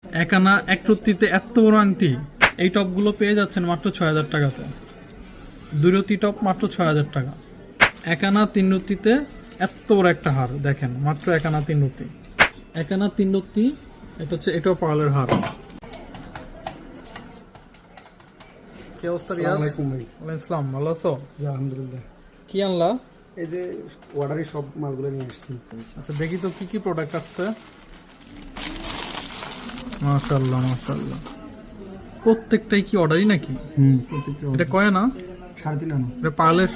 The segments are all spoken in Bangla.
এক আনা এক রত্তিতে এত বড় আংটি, এই টপগুলো পেয়ে যাচ্ছেন মাত্র ৬,০০০ টাকাতে। ২ রত্তি টপ মাত্র ৬,০০০ টাকা। এক আনা ৩ রত্তিতে এত বড় একটা হার দেখেন, মাত্র এক আনা ৩ রত্তি। এক আনা ৩ রত্তি, এটা হচ্ছে এটাও পার্লের হার। কি অবস্থা রিয়াজ? আসসালামু আলাইকুম ভাই। ওয়ালাইকুম আসসালাম, ভালো আছো? জি আলহামদুলিল্লাহ। কি আনলা? এই যে অর্ডারে সব মালগুলো নিয়ে আসছি। আচ্ছা দেখি তো কি কি প্রোডাক্ট আসছে। মাশাআল্লাহ মাশাআল্লাহ, প্রত্যেকটাই কি অর্ডারই নাকি? এটা কয় না? 3.5 আনা। এটা পার্লের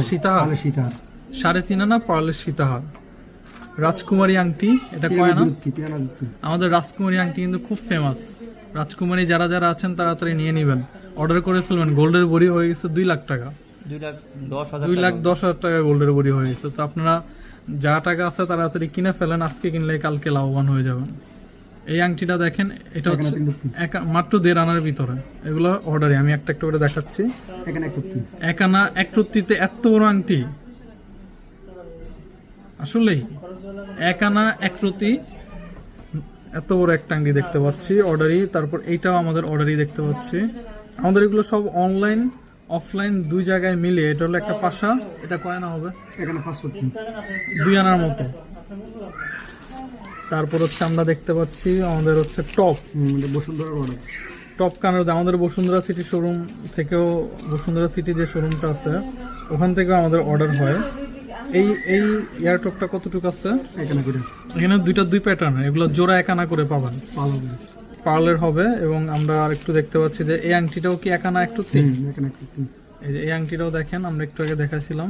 সীতাহার। পার্লের সীতাহার 3.5 আনা পার্লের সীতাহার। রাজকুমারী আংটি, এটা কয় না? 3 আনা দিচ্ছি। আমাদের রাজকুমারী আংটি কিন্তু খুব ফেমাস। রাজকুমারী যারা যারা আছেন তাড়াতাড়ি নিয়ে নেবেন, অর্ডার করে ফেলবেন। গোল্ডের বড়ি হয়ে গেছে 2 লাখ টাকা, 2,10,000 টাকা গোল্ডের বড়ি হয়ে গেছে। তো আপনারা যা টাকা আছে তাড়াতাড়ি কিনে ফেলেন, আজকে কিনলে কালকে লাভবান হয়ে যাবেন। এই আংটিটা দেখেন, এটা হচ্ছে মাত্র 1.5 আনার ভিতরে। এগুলো অর্ডারে আমি একটা একটা করে দেখাচ্ছি। এখানে এক রত্তি। এক আনা এক রত্তিতে এত বড় আংটি, আসলেই এক আনা এক রত্তি এত বড় একটা আংটি দেখতে পাচ্ছি অর্ডারই। তারপর এইটাও আমাদের অর্ডারই দেখতে পাচ্ছি। আমাদের এগুলো সব অনলাইন অফলাইন দুই জায়গায় মিলে। এটা হলো একটা পাশা, এটা কয় আনা হবে? এখানে 5 রত্তি। 2 আনার মতো। তারপর হচ্ছে আমরা দেখতে পাচ্ছি আমাদের হচ্ছে টপ। বসুন্ধরার অর্ডার। টপ কানের, আমাদের বসুন্ধরা সিটি শোরুম থেকেও, বসুন্ধরা সিটি যে শোরুমটা আছে ওখান থেকেও আমাদের অর্ডার হয়। এই এই এয়ার টপটা কতটুকু আছে? এখানে করে এখানে দুই প্যাটার্ন, এগুলো জোড়া 1 আনা করে পাবেন। পার্লের হবে। এবং আমরা আরেকটু দেখতে পাচ্ছি যে এই আংটিটাও কি 1 আনা 1 রত্তি? এখানে এক রত্তি। এই যে এই আংটিটাও দেখেন, আমরা একটু আগে দেখাছিলাম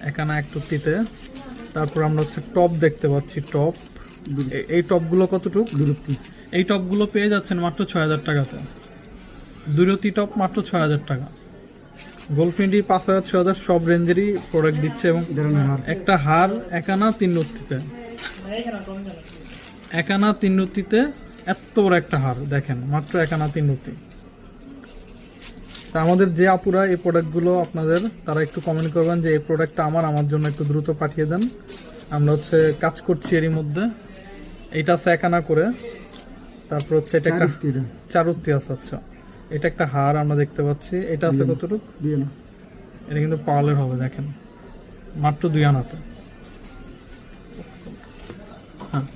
1 আনা 1 রত্তিতে। তারপর আমরা হচ্ছে টপ দেখতে পাচ্ছি। টপ, এই টপগুলো কতটুকু? 2 রত্তি। এই টপগুলো পেয়ে যাচ্ছেন মাত্র ৬,০০০ টাকাতে। 2 রত্তি টপ মাত্র ৬,০০০ টাকা। গোল্ডফিন্ডি ৫,০০০ ৬,০০০ সব রেঞ্জেরই প্রোডাক্ট দিচ্ছে। এবং একটা হার 1 আনা 3 রত্তিতে। 1 আনা 3 রত্তিতে এত বড় একটা হার দেখেন, মাত্র 1 আনা 3 রত্তি। তা আমাদের যে আপুরা এই প্রোডাক্টগুলো আপনাদের, তারা একটু কমেন্ট করবেন যে এই প্রোডাক্টটা আমার জন্য একটু দ্রুত পাঠিয়ে দেন। আমরা হচ্ছে কাজ করছি এরই মধ্যে। এইটা আছে 1 আনা করে। তারপর হচ্ছে এটা একটা 4 রত্তি আছে। আচ্ছা, এটা একটা হার আমরা দেখতে পাচ্ছি। এটা আছে কতটুকু? 2 আনা। এটা কিন্তু পার্লের হবে দেখেন, মাত্র 2 আনাতে। হ্যাঁ,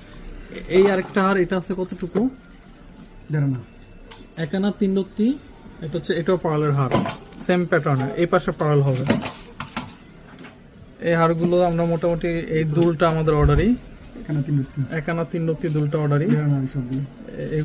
এই আরেকটা হার, এটা আছে কতটুকু? 1.5 আনা। 1 আনা 3 রত্তি। এটা হচ্ছে এটাও পার্লের হার, সেম প্যাটার্নের। এই পাশে পার্ল হবে। এই হারগুলো আমরা মোটামুটি, এই দুলটা আমাদের অর্ডারই। এখানে 3 রত্তি। 1 আনা 3 রত্তি দুলটা অর্ডারই। 1.5 আনা সবগুলো।